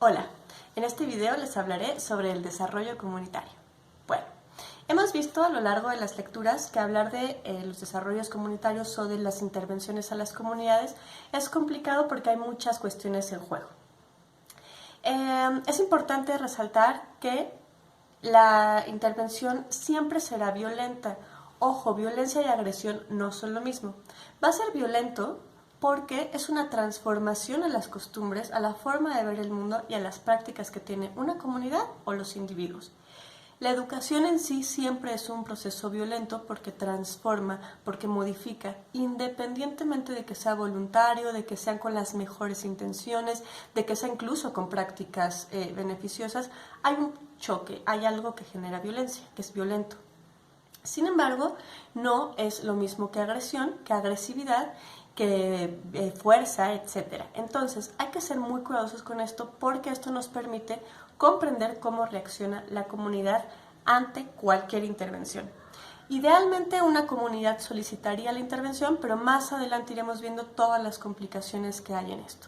Hola, en este video les hablaré sobre el desarrollo comunitario. Bueno, hemos visto a lo largo de las lecturas que hablar de los desarrollos comunitarios o de las intervenciones a las comunidades es complicado porque hay muchas cuestiones en juego. Es importante resaltar que la intervención siempre será violenta. Ojo, violencia y agresión no son lo mismo. Va a ser violento porque es una transformación a las costumbres, a la forma de ver el mundo y a las prácticas que tiene una comunidad o los individuos. La educación en sí siempre es un proceso violento porque transforma, porque modifica, independientemente de que sea voluntario, de que sean con las mejores intenciones, de que sea incluso con prácticas beneficiosas, hay un choque, hay algo que genera violencia, que es violento. Sin embargo, no es lo mismo que agresión, que agresividad, que fuerza, etc. Entonces, hay que ser muy cuidadosos con esto porque esto nos permite comprender cómo reacciona la comunidad ante cualquier intervención. Idealmente una comunidad solicitaría la intervención, pero más adelante iremos viendo todas las complicaciones que hay en esto.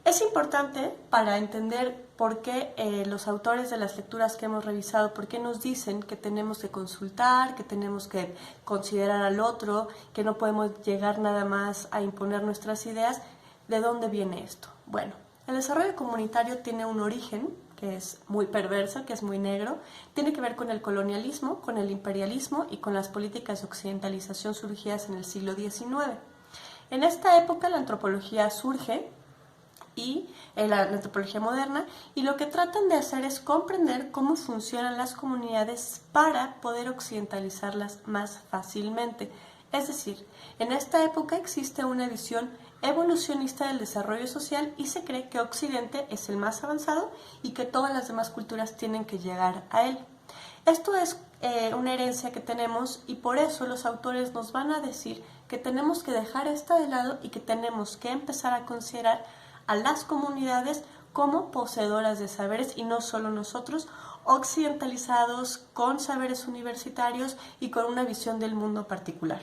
Es importante para entender por qué los autores de las lecturas que hemos revisado, por qué nos dicen que tenemos que consultar, que tenemos que considerar al otro, que no podemos llegar nada más a imponer nuestras ideas. ¿De dónde viene esto? Bueno, el desarrollo comunitario tiene un origen que es muy perverso, que es muy negro, tiene que ver con el colonialismo, con el imperialismo y con las políticas de occidentalización surgidas en el siglo XIX. En esta época la antropología surge y la antropología moderna, y lo que tratan de hacer es comprender cómo funcionan las comunidades para poder occidentalizarlas más fácilmente. Es decir, en esta época existe una visión evolucionista del desarrollo social y se cree que Occidente es el más avanzado y que todas las demás culturas tienen que llegar a él. Esto es una herencia que tenemos y por eso los autores nos van a decir que tenemos que dejar esta de lado y que tenemos que empezar a considerar a las comunidades como poseedoras de saberes y no solo nosotros, occidentalizados, con saberes universitarios y con una visión del mundo particular.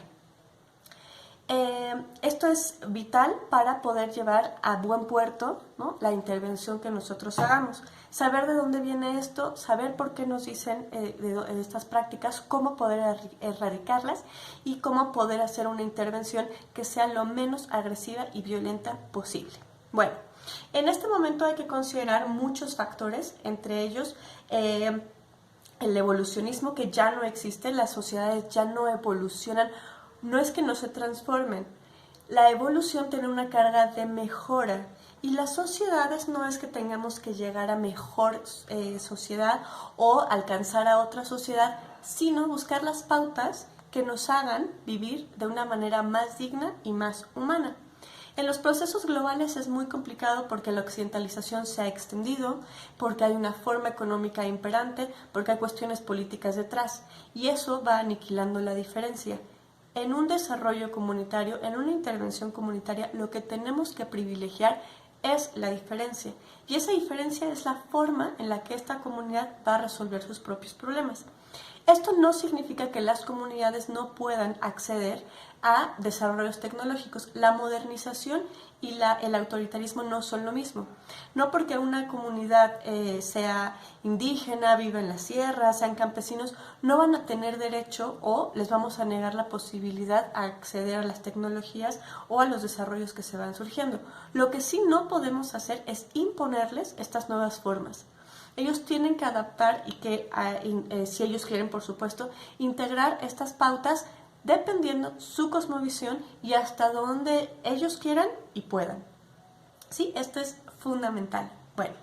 Esto es vital para poder llevar a buen puerto, ¿no?, la intervención que nosotros hagamos. Saber de dónde viene esto, saber por qué nos dicen de estas prácticas, cómo poder erradicarlas y cómo poder hacer una intervención que sea lo menos agresiva y violenta posible. Bueno, en este momento hay que considerar muchos factores, entre ellos el evolucionismo, que ya no existe, las sociedades ya no evolucionan, no es que no se transformen, la evolución tiene una carga de mejora y las sociedades no es que tengamos que llegar a mejor sociedad o alcanzar a otra sociedad, sino buscar las pautas que nos hagan vivir de una manera más digna y más humana. En los procesos globales es muy complicado porque la occidentalización se ha extendido, porque hay una forma económica imperante, porque hay cuestiones políticas detrás y eso va aniquilando la diferencia. En un desarrollo comunitario, en una intervención comunitaria, lo que tenemos que privilegiar es la diferencia y esa diferencia es la forma en la que esta comunidad va a resolver sus propios problemas. Esto no significa que las comunidades no puedan acceder a desarrollos tecnológicos. La modernización y el autoritarismo no son lo mismo. No porque una comunidad sea indígena, viva en la sierra, sean campesinos, no van a tener derecho o les vamos a negar la posibilidad a acceder a las tecnologías o a los desarrollos que se van surgiendo. Lo que sí no podemos hacer es imponerles estas nuevas formas. Ellos tienen que adaptar y que, si ellos quieren, por supuesto, integrar estas pautas dependiendo su cosmovisión y hasta donde ellos quieran y puedan. Sí, esto es fundamental. Bueno,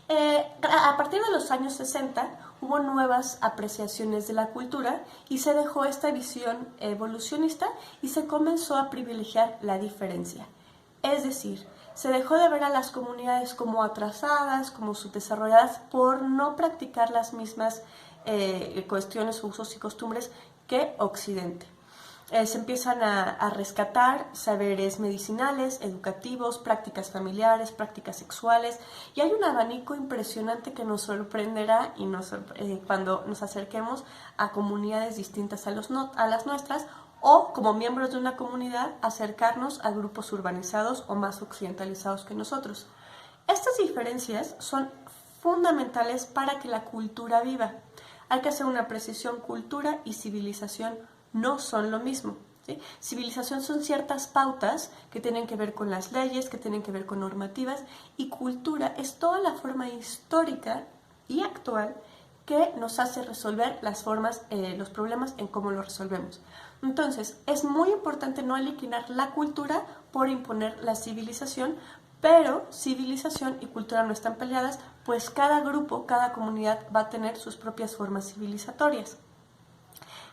a partir de los años 60 hubo nuevas apreciaciones de la cultura y se dejó esta visión evolucionista y se comenzó a privilegiar la diferencia. Es decir, se dejó de ver a las comunidades como atrasadas, como subdesarrolladas, por no practicar las mismas cuestiones, usos y costumbres que Occidente. Se empiezan a rescatar saberes medicinales, educativos, prácticas familiares, prácticas sexuales, y hay un abanico impresionante que nos sorprenderá y cuando nos acerquemos a comunidades distintas a las nuestras, o como miembros de una comunidad acercarnos a grupos urbanizados o más occidentalizados que nosotros. Estas diferencias son fundamentales para que la cultura viva. Hay que hacer una precisión: cultura y civilización no son lo mismo. ¿Sí? Civilización son ciertas pautas que tienen que ver con las leyes, que tienen que ver con normativas, y cultura es toda la forma histórica y actual que nos hace resolver las formas, los problemas en cómo los resolvemos. Entonces, es muy importante no liquidar la cultura por imponer la civilización, pero civilización y cultura no están peleadas, pues cada grupo, cada comunidad va a tener sus propias formas civilizatorias.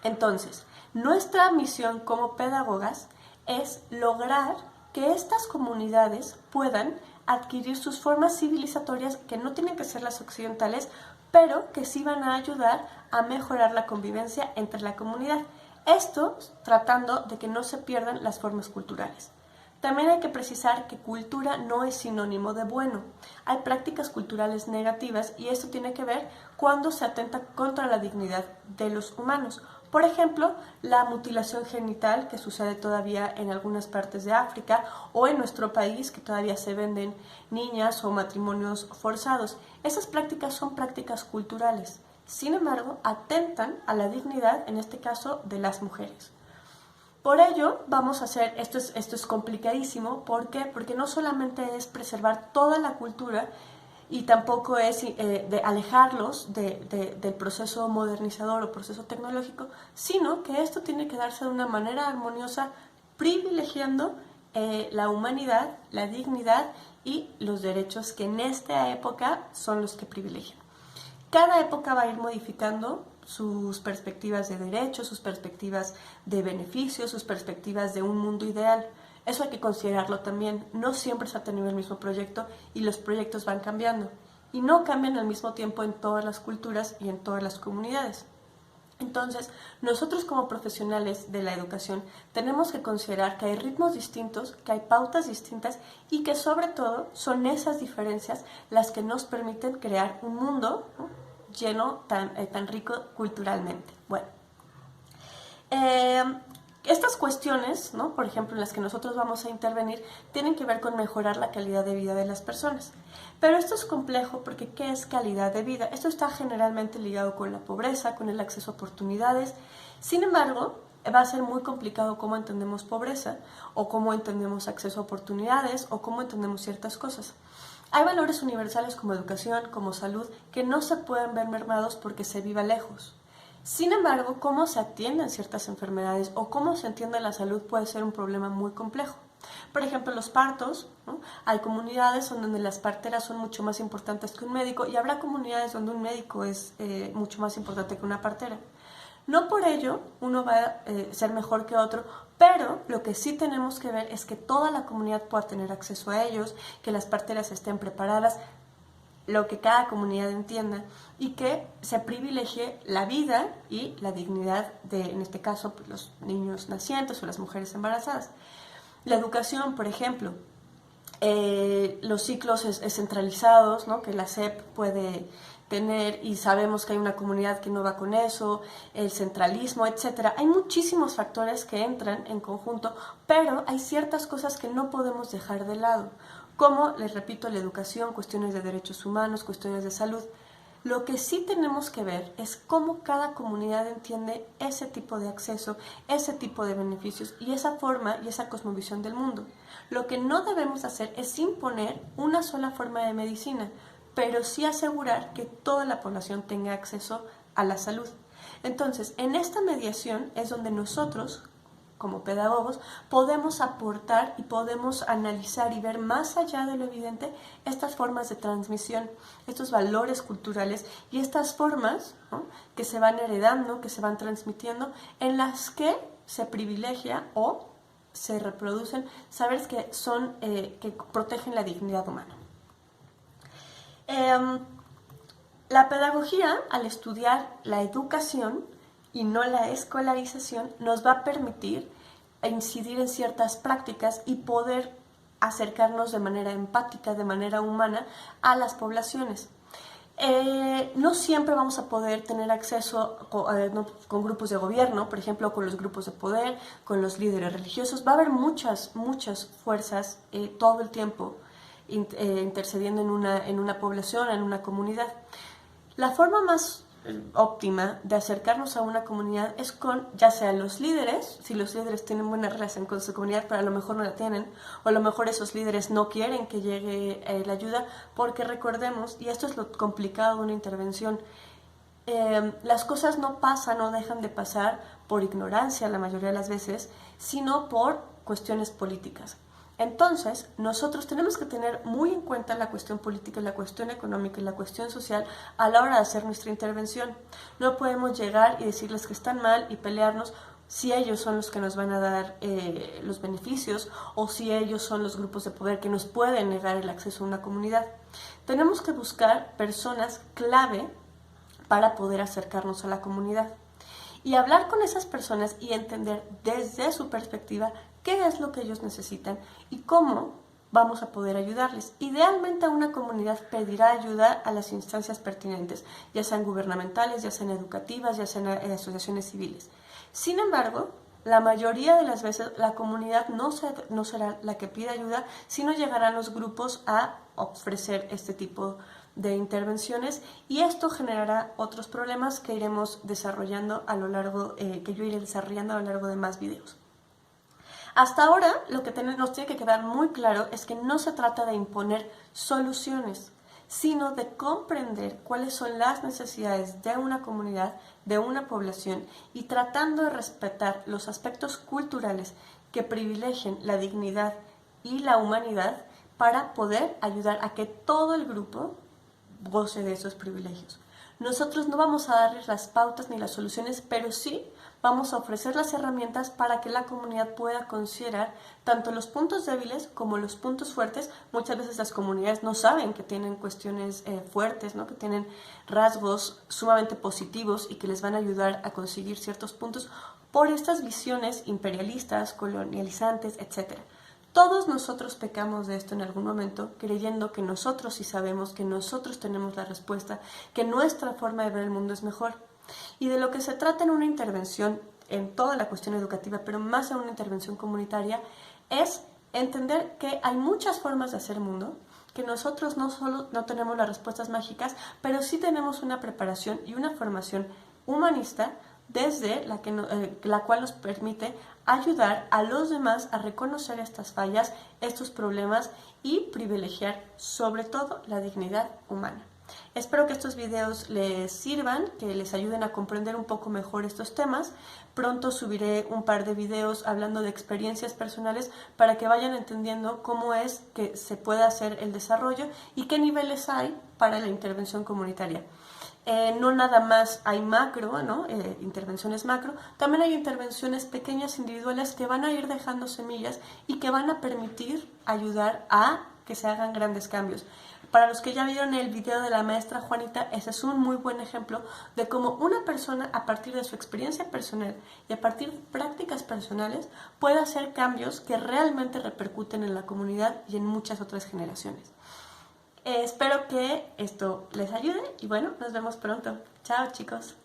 Entonces, nuestra misión como pedagogas es lograr que estas comunidades puedan adquirir sus formas civilizatorias, que no tienen que ser las occidentales, pero que sí van a ayudar a mejorar la convivencia entre la comunidad. Esto tratando de que no se pierdan las formas culturales. También hay que precisar que cultura no es sinónimo de bueno. Hay prácticas culturales negativas y esto tiene que ver cuando se atenta contra la dignidad de los humanos. Por ejemplo, la mutilación genital, que sucede todavía en algunas partes de África, o en nuestro país, que todavía se venden niñas o matrimonios forzados. Esas prácticas son prácticas culturales. Sin embargo, atentan a la dignidad, en este caso, de las mujeres. Por ello, vamos a hacer, esto es complicadísimo. ¿Por qué? Porque no solamente es preservar toda la cultura, y tampoco es de alejarlos del proceso modernizador o proceso tecnológico, sino que esto tiene que darse de una manera armoniosa, privilegiando la humanidad, la dignidad y los derechos, que en esta época son los que privilegian. Cada época va a ir modificando sus perspectivas de derechos, sus perspectivas de beneficios, sus perspectivas de un mundo ideal. Eso hay que considerarlo también. No siempre se ha tenido el mismo proyecto y los proyectos van cambiando. Y no cambian al mismo tiempo en todas las culturas y en todas las comunidades. Entonces, nosotros como profesionales de la educación tenemos que considerar que hay ritmos distintos, que hay pautas distintas y que sobre todo son esas diferencias las que nos permiten crear un mundo, ¿no?, lleno, tan rico culturalmente. Bueno, estas cuestiones, ¿no?, por ejemplo, en las que nosotros vamos a intervenir, tienen que ver con mejorar la calidad de vida de las personas. Pero esto es complejo porque ¿qué es calidad de vida? Esto está generalmente ligado con la pobreza, con el acceso a oportunidades. Sin embargo, va a ser muy complicado cómo entendemos pobreza, o cómo entendemos acceso a oportunidades, o cómo entendemos ciertas cosas. Hay valores universales como educación, como salud, que no se pueden ver mermados porque se viva lejos. Sin embargo, cómo se atienden ciertas enfermedades o cómo se entiende la salud puede ser un problema muy complejo. Por ejemplo, los partos, ¿no? Hay comunidades donde las parteras son mucho más importantes que un médico, y habrá comunidades donde un médico es mucho más importante que una partera. No por ello uno va a ser mejor que otro, pero lo que sí tenemos que ver es que toda la comunidad pueda tener acceso a ellos, que las parteras estén preparadas, lo que cada comunidad entienda, y que se privilegie la vida y la dignidad de, en este caso, pues, los niños nacientes o las mujeres embarazadas. La educación, por ejemplo, los ciclos centralizados, ¿no?, que la SEP puede tener, y sabemos que hay una comunidad que no va con eso, el centralismo, etcétera. Hay muchísimos factores que entran en conjunto, pero hay ciertas cosas que no podemos dejar de lado, como, les repito, la educación, cuestiones de derechos humanos, cuestiones de salud. Lo que sí tenemos que ver es cómo cada comunidad entiende ese tipo de acceso, ese tipo de beneficios y esa forma y esa cosmovisión del mundo. Lo que no debemos hacer es imponer una sola forma de medicina, pero sí asegurar que toda la población tenga acceso a la salud. Entonces, en esta mediación es donde nosotros, como pedagogos, podemos aportar y podemos analizar y ver más allá de lo evidente estas formas de transmisión, estos valores culturales y estas formas, ¿no?, que se van heredando, que se van transmitiendo, en las que se privilegia o se reproducen saberes que son que protegen la dignidad humana. La pedagogía, al estudiar la educación y no la escolarización, nos va a permitir incidir en ciertas prácticas y poder acercarnos de manera empática, de manera humana a las poblaciones. No siempre vamos a poder tener acceso con grupos de gobierno, por ejemplo, con los grupos de poder, con los líderes religiosos. Va a haber muchas fuerzas todo el tiempo intercediendo en una población, en una comunidad. La forma más óptima de acercarnos a una comunidad es con, ya sea los líderes, si los líderes tienen buena relación con su comunidad, pero a lo mejor no la tienen, o a lo mejor esos líderes no quieren que llegue la ayuda, porque recordemos, y esto es lo complicado de una intervención, las cosas no pasan o dejan de pasar por ignorancia la mayoría de las veces, sino por cuestiones políticas. Entonces, nosotros tenemos que tener muy en cuenta la cuestión política, la cuestión económica y la cuestión social a la hora de hacer nuestra intervención. No podemos llegar y decirles que están mal y pelearnos si ellos son los que nos van a dar los beneficios o si ellos son los grupos de poder que nos pueden negar el acceso a una comunidad. Tenemos que buscar personas clave para poder acercarnos a la comunidad y hablar con esas personas y entender desde su perspectiva qué es lo que ellos necesitan y cómo vamos a poder ayudarles. Idealmente una comunidad pedirá ayuda a las instancias pertinentes, ya sean gubernamentales, ya sean educativas, ya sean asociaciones civiles. Sin embargo, la mayoría de las veces la comunidad no será la que pida ayuda, sino llegarán los grupos a ofrecer este tipo de intervenciones y esto generará otros problemas que iremos desarrollando a lo largo, que yo iré desarrollando a lo largo de más videos. Hasta ahora lo que nos tiene que quedar muy claro es que no se trata de imponer soluciones, sino de comprender cuáles son las necesidades de una comunidad, de una población y tratando de respetar los aspectos culturales que privilegien la dignidad y la humanidad para poder ayudar a que todo el grupo goce de esos privilegios. Nosotros no vamos a darles las pautas ni las soluciones, pero sí vamos a ofrecer las herramientas para que la comunidad pueda considerar tanto los puntos débiles como los puntos fuertes. Muchas veces las comunidades no saben que tienen cuestiones fuertes, ¿no? Que tienen rasgos sumamente positivos y que les van a ayudar a conseguir ciertos puntos por estas visiones imperialistas, colonializantes, etc. Todos nosotros pecamos de esto en algún momento, creyendo que nosotros sí sabemos, que nosotros tenemos la respuesta, que nuestra forma de ver el mundo es mejor. Y de lo que se trata en una intervención, en toda la cuestión educativa, pero más en una intervención comunitaria, es entender que hay muchas formas de hacer mundo, que nosotros no solo no tenemos las respuestas mágicas, pero sí tenemos una preparación y una formación humanista desde la cual nos permite ayudar a los demás a reconocer estas fallas, estos problemas y privilegiar sobre todo la dignidad humana. Espero que estos videos les sirvan, que les ayuden a comprender un poco mejor estos temas. Pronto subiré un par de videos hablando de experiencias personales para que vayan entendiendo cómo es que se puede hacer el desarrollo y qué niveles hay para la intervención comunitaria. No nada más hay macro, ¿no? Intervenciones macro, también hay intervenciones pequeñas individuales que van a ir dejando semillas y que van a permitir ayudar a que se hagan grandes cambios. Para los que ya vieron el video de la maestra Juanita, ese es un muy buen ejemplo de cómo una persona a partir de su experiencia personal y a partir de prácticas personales puede hacer cambios que realmente repercuten en la comunidad y en muchas otras generaciones. Espero que esto les ayude y bueno, nos vemos pronto. Chao chicos.